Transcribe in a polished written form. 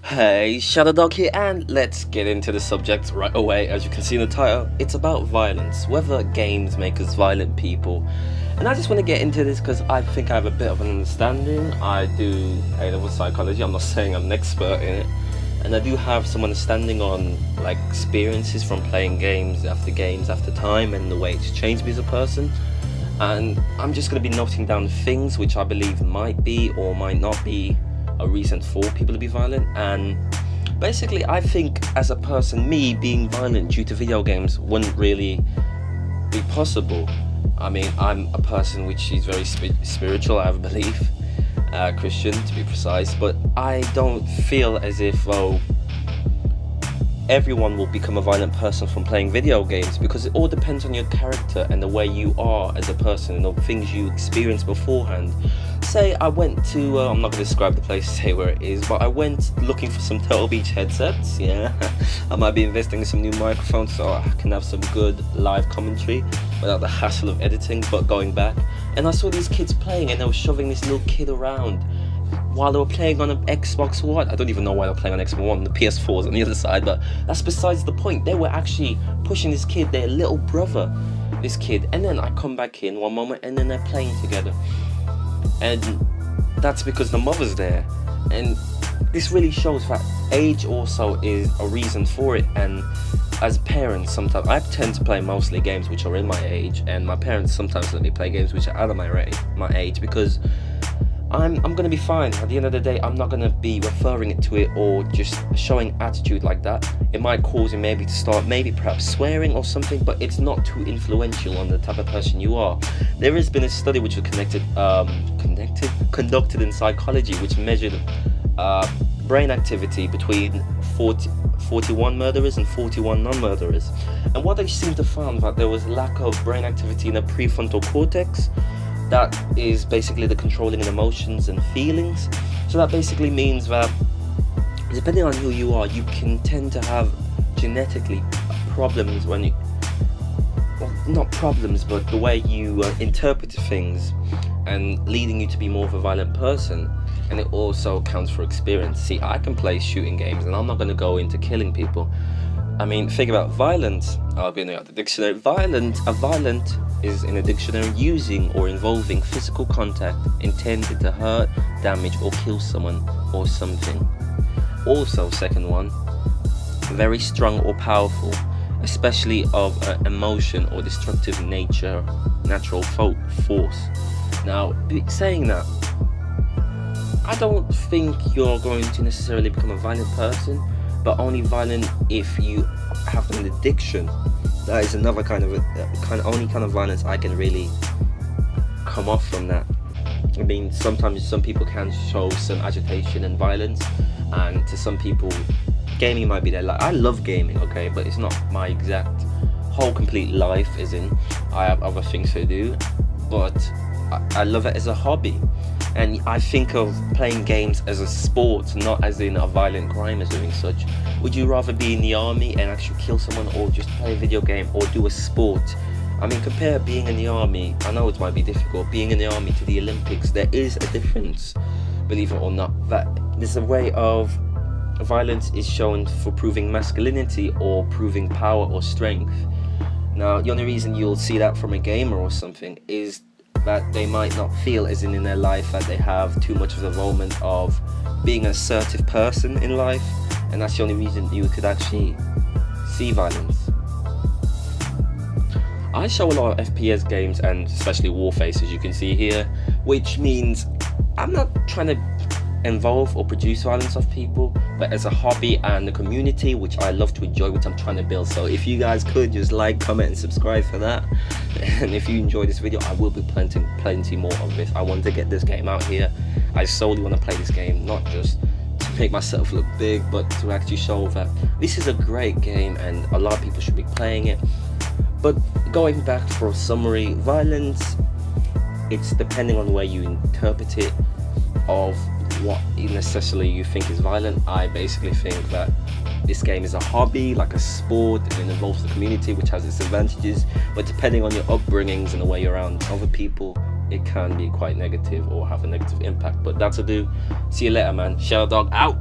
Hey, Shadow Dog here, and let's get into the subject right away. As you can see in the title, it's about violence, whether games make us violent people. And I just want to get into this because I think I have a bit of an understanding. I do A-level psychology, I'm not saying I'm an expert in it. And I do have some understanding on like experiences from playing games after time and the way it's changed me as a person. And I'm just going to be noting down things which I believe might be or might not be a reason for people to be violent. And basically I think as a person, me being violent due to video games wouldn't really be possible. I mean, I'm a person which is very spiritual, I have a belief, Christian to be precise, but I don't feel as if everyone will become a violent person from playing video games, because it all depends on your character and the way you are as a person and the things you experience beforehand. Say I went to, I'm not going to describe the place, say where it is, but I went looking for some Turtle Beach headsets, yeah. I might be investing in some new microphones so I can have some good live commentary without the hassle of editing. But going back, and I saw these kids playing and they were shoving this little kid around while they were playing on an Xbox One. I don't even know why they were playing on Xbox One, the PS4's on the other side, but that's besides the point. They were actually pushing this kid, their little brother, this kid, and then I come back in one moment and then they're playing together. And that's because the mother's there. And this really shows that age also is a reason for it. And as parents, sometimes I tend to play mostly games which are in my age, and my parents sometimes let me play games which are out of my age, because I'm going to be fine. At the end of the day, I'm not going to be referring it to it or just showing attitude like that. It might cause you maybe to start perhaps swearing or something, but it's not too influential on the type of person you are. There has been a study which was conducted in psychology, which measured brain activity between 41 murderers and 41 non-murderers. And what they seemed to find that there was lack of brain activity in the prefrontal cortex. That is basically the controlling emotions and feelings. So that basically means that depending on who you are, you can tend to have genetically problems when you, well, not problems, but the way you interpret things, and leading you to be more of a violent person. And it also counts for experience. See, I can play shooting games and I'm not going to go into killing people. I mean, think about violence. I'll be in the dictionary. Violent is in a dictionary using or involving physical contact intended to hurt, damage or kill someone or something. Also, second one, very strong or powerful, especially of emotion or destructive nature, natural force. Now, saying that, I don't think you're going to necessarily become a violent person, but only violent if you have an addiction. That is another only kind of violence I can really come off from that. I mean, sometimes some people can show some agitation and violence, and to some people, gaming might be their life. I love gaming, okay, but it's not my exact whole complete life, as in I have other things to do, but I love it as a hobby. And I think of playing games as a sport, not as in a violent crime as doing such. Would you rather be in the army and actually kill someone, or just play a video game or do a sport? I mean, compare being in the army, I know it might be difficult, being in the army to the Olympics. There is a difference, believe it or not. That there's a way of violence is shown for proving masculinity or proving power or strength. Now, the only reason you'll see that from a gamer or something is that they might not feel as in their life that they have too much of the involvement of being an assertive person in life, and that's the only reason you could actually see violence. I show a lot of FPS games, and especially WarFace, as you can see here, which means I'm not trying to involve or produce violence of people, but as a hobby and a community which I love to enjoy, which I'm trying to build. So if you guys could just like, comment and subscribe for that. And if you enjoy this video, I will be plenty more of this. I want to get this game out here. I solely want to play this game, not just to make myself look big, but to actually show that this is a great game and a lot of people should be playing it. But going back for a summary, violence, it's depending on the way you interpret it of what necessarily you think is violent. I basically think that this game is a hobby, like a sport, and it involves the community, which has its advantages, but depending on your upbringings and the way you're around other people, it can be quite negative or have a negative impact. But that's a do. See you later, man. Shadow Dog out.